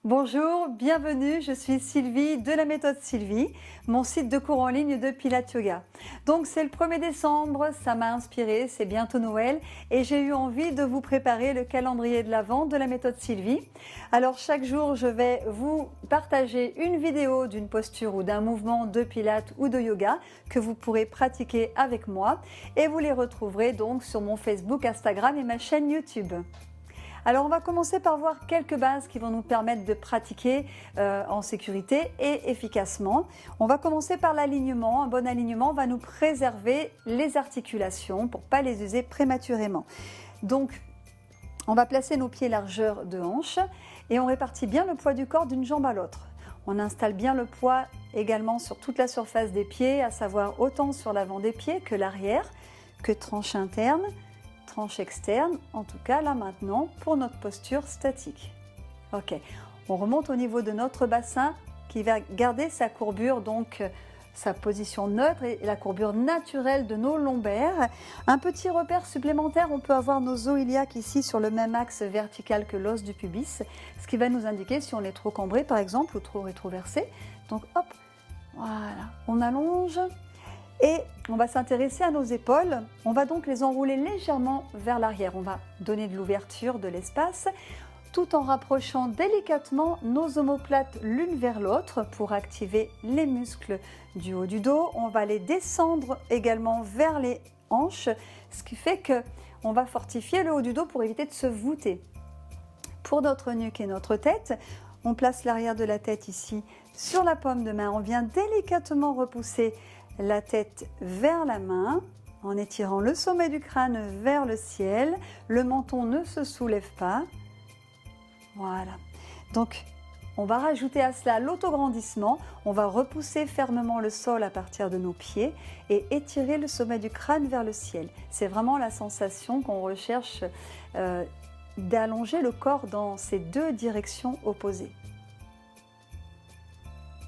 Bonjour, bienvenue, je suis Sylvie de la méthode Sylvie, mon site de cours en ligne de Pilates Yoga. Donc c'est le 1er décembre, ça m'a inspiré, c'est bientôt Noël et j'ai eu envie de vous préparer le calendrier de l'Avent de la méthode Sylvie. Alors chaque jour je vais vous partager une vidéo d'une posture ou d'un mouvement de Pilates ou de yoga que vous pourrez pratiquer avec moi et vous les retrouverez donc sur mon Facebook, Instagram et ma chaîne YouTube. Alors on va commencer par voir quelques bases qui vont nous permettre de pratiquer en sécurité et efficacement. On va commencer par l'alignement. Un bon alignement va nous préserver les articulations pour ne pas les user prématurément. Donc on va placer nos pieds largeur de hanche et on répartit bien le poids du corps d'une jambe à l'autre. On installe bien le poids également sur toute la surface des pieds, à savoir autant sur l'avant des pieds que l'arrière, que tranche interne, tranche externe, en tout cas là maintenant pour notre posture statique. Ok, on remonte au niveau de notre bassin qui va garder sa courbure, donc sa position neutre et la courbure naturelle de nos lombaires. Un petit repère supplémentaire, on peut avoir nos os iliaques ici sur le même axe vertical que l'os du pubis, ce qui va nous indiquer si on est trop cambré par exemple ou trop rétroversé. Donc hop, voilà, on allonge. Et on va s'intéresser à nos épaules. On va donc les enrouler légèrement vers l'arrière. On va donner de l'ouverture, de l'espace, tout en rapprochant délicatement nos omoplates l'une vers l'autre pour activer les muscles du haut du dos. On va les descendre également vers les hanches, ce qui fait qu'on va fortifier le haut du dos pour éviter de se voûter. Pour notre nuque et notre tête, on place l'arrière de la tête ici sur la paume de main. On vient délicatement repousser la tête vers la main en étirant le sommet du crâne vers le ciel. Le menton ne se soulève pas. Voilà. Donc, on va rajouter à cela l'autograndissement. On va repousser fermement le sol à partir de nos pieds et étirer le sommet du crâne vers le ciel. C'est vraiment la sensation qu'on recherche d'allonger le corps dans ces deux directions opposées.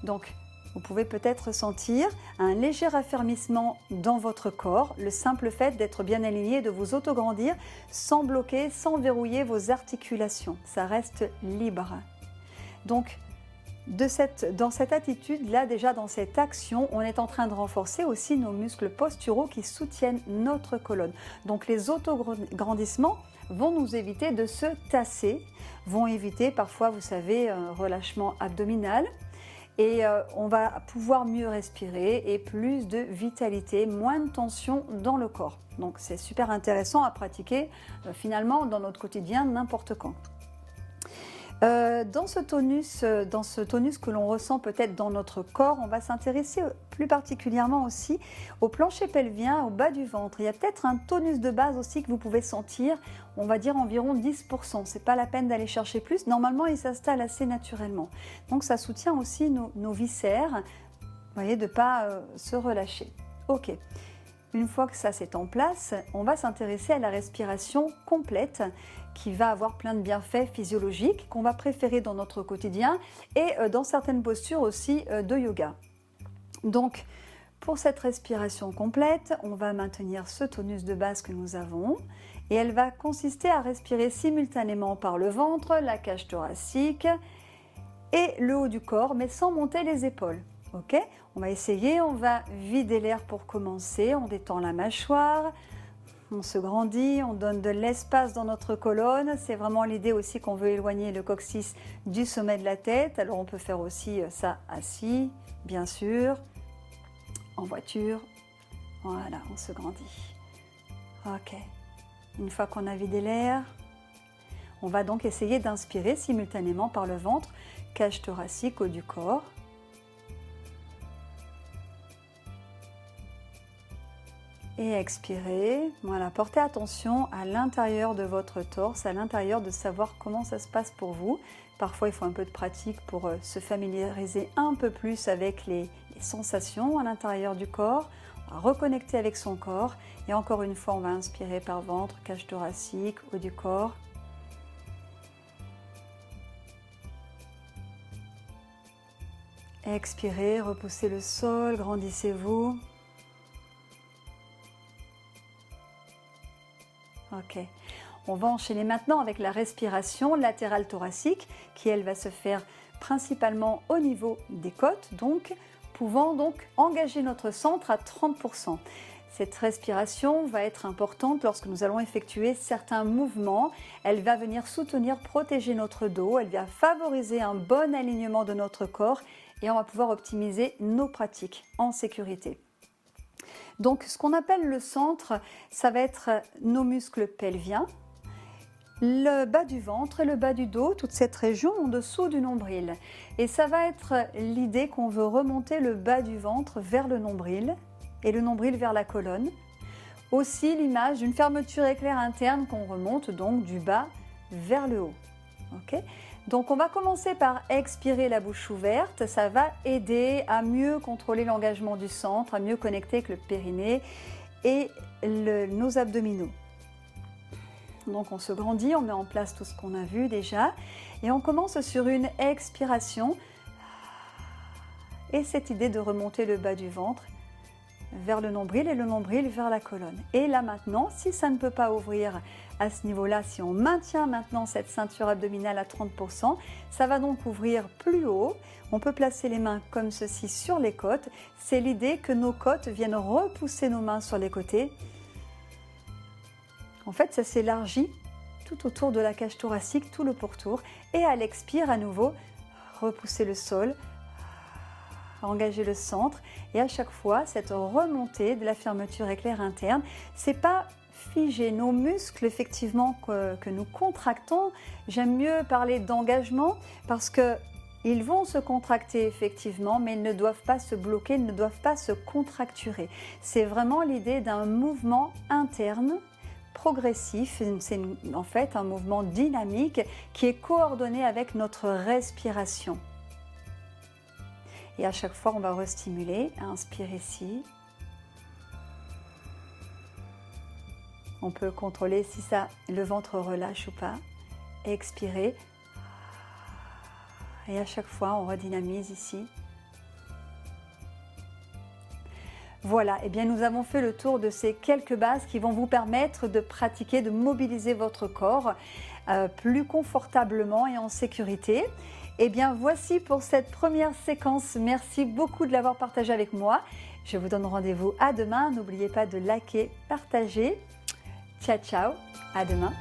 Donc, vous pouvez peut-être sentir un léger raffermissement dans votre corps, le simple fait d'être bien aligné, de vous autograndir sans bloquer, sans verrouiller vos articulations. Ça reste libre. Donc, dans cette attitude-là, déjà dans cette action, on est en train de renforcer aussi nos muscles posturaux qui soutiennent notre colonne. Donc, les autograndissements vont nous éviter de se tasser, vont éviter parfois, vous savez, un relâchement abdominal. Et on va pouvoir mieux respirer et plus de vitalité, moins de tension dans le corps. Donc c'est super intéressant à pratiquer finalement dans notre quotidien n'importe quand. Dans ce tonus que l'on ressent peut-être dans notre corps, on va s'intéresser plus particulièrement aussi au plancher pelvien, au bas du ventre. Il y a peut-être un tonus de base aussi que vous pouvez sentir, on va dire environ 10%. Ce n'est pas la peine d'aller chercher plus. Normalement, il s'installe assez naturellement. Donc ça soutient aussi nos viscères, vous voyez, de ne pas se relâcher. Ok. Une fois que ça c'est en place, on va s'intéresser à la respiration complète qui va avoir plein de bienfaits physiologiques qu'on va préférer dans notre quotidien et dans certaines postures aussi de yoga. Donc, pour cette respiration complète, on va maintenir ce tonus de base que nous avons et elle va consister à respirer simultanément par le ventre, la cage thoracique et le haut du corps, mais sans monter les épaules. Ok, on va essayer, on va vider l'air pour commencer, on détend la mâchoire, on se grandit, on donne de l'espace dans notre colonne. C'est vraiment l'idée aussi qu'on veut éloigner le coccyx du sommet de la tête. Alors on peut faire aussi ça assis, bien sûr, en voiture. Voilà, on se grandit. Ok, une fois qu'on a vidé l'air, on va donc essayer d'inspirer simultanément par le ventre, cage thoracique, haut du corps. Et expirez. Voilà, portez attention à l'intérieur de votre torse, à l'intérieur de savoir comment ça se passe pour vous. Parfois, il faut un peu de pratique pour se familiariser un peu plus avec les sensations à l'intérieur du corps. On va reconnecter avec son corps. Et encore une fois, on va inspirer par ventre, cage thoracique, haut du corps. Expirez, repoussez le sol, grandissez-vous. Ok. On va enchaîner maintenant avec la respiration latérale thoracique qui, elle, va se faire principalement au niveau des côtes, donc pouvant donc engager notre centre à 30%. Cette respiration va être importante lorsque nous allons effectuer certains mouvements. Elle va venir soutenir, protéger notre dos, elle va favoriser un bon alignement de notre corps et on va pouvoir optimiser nos pratiques en sécurité. Donc ce qu'on appelle le centre, ça va être nos muscles pelviens, le bas du ventre et le bas du dos, toute cette région en dessous du nombril. Et ça va être l'idée qu'on veut remonter le bas du ventre vers le nombril et le nombril vers la colonne. Aussi l'image d'une fermeture éclair interne qu'on remonte donc du bas vers le haut. Okay, donc on va commencer par expirer la bouche ouverte, ça va aider à mieux contrôler l'engagement du centre, à mieux connecter avec le périnée et nos abdominaux. Donc on se grandit, on met en place tout ce qu'on a vu déjà et on commence sur une expiration et cette idée de remonter le bas du ventre vers le nombril et le nombril vers la colonne. Et là maintenant, si ça ne peut pas ouvrir à ce niveau-là, si on maintient maintenant cette ceinture abdominale à 30%, ça va donc ouvrir plus haut. On peut placer les mains comme ceci sur les côtes. C'est l'idée que nos côtes viennent repousser nos mains sur les côtés. En fait, ça s'élargit tout autour de la cage thoracique, tout le pourtour. Et à l'expire, à nouveau, repousser le sol, engager le centre. Et à chaque fois, cette remontée de la fermeture éclair interne, c'est pas figé. Nos muscles, effectivement, que nous contractons, j'aime mieux parler d'engagement parce que ils vont se contracter effectivement, mais ils ne doivent pas se bloquer, ils ne doivent pas se contracturer. C'est vraiment l'idée d'un mouvement interne progressif, c'est en fait un mouvement dynamique qui est coordonné avec notre respiration. Et à chaque fois, on va restimuler, inspire ici. On peut contrôler si le ventre relâche ou pas. Expirer. Et à chaque fois, on redynamise ici. Voilà, et bien nous avons fait le tour de ces quelques bases qui vont vous permettre de pratiquer, de mobiliser votre corps plus confortablement et en sécurité. Et bien voici pour cette première séquence. Merci beaucoup de l'avoir partagé avec moi. Je vous donne rendez-vous à demain. N'oubliez pas de liker, partager. Ciao, ciao, à demain.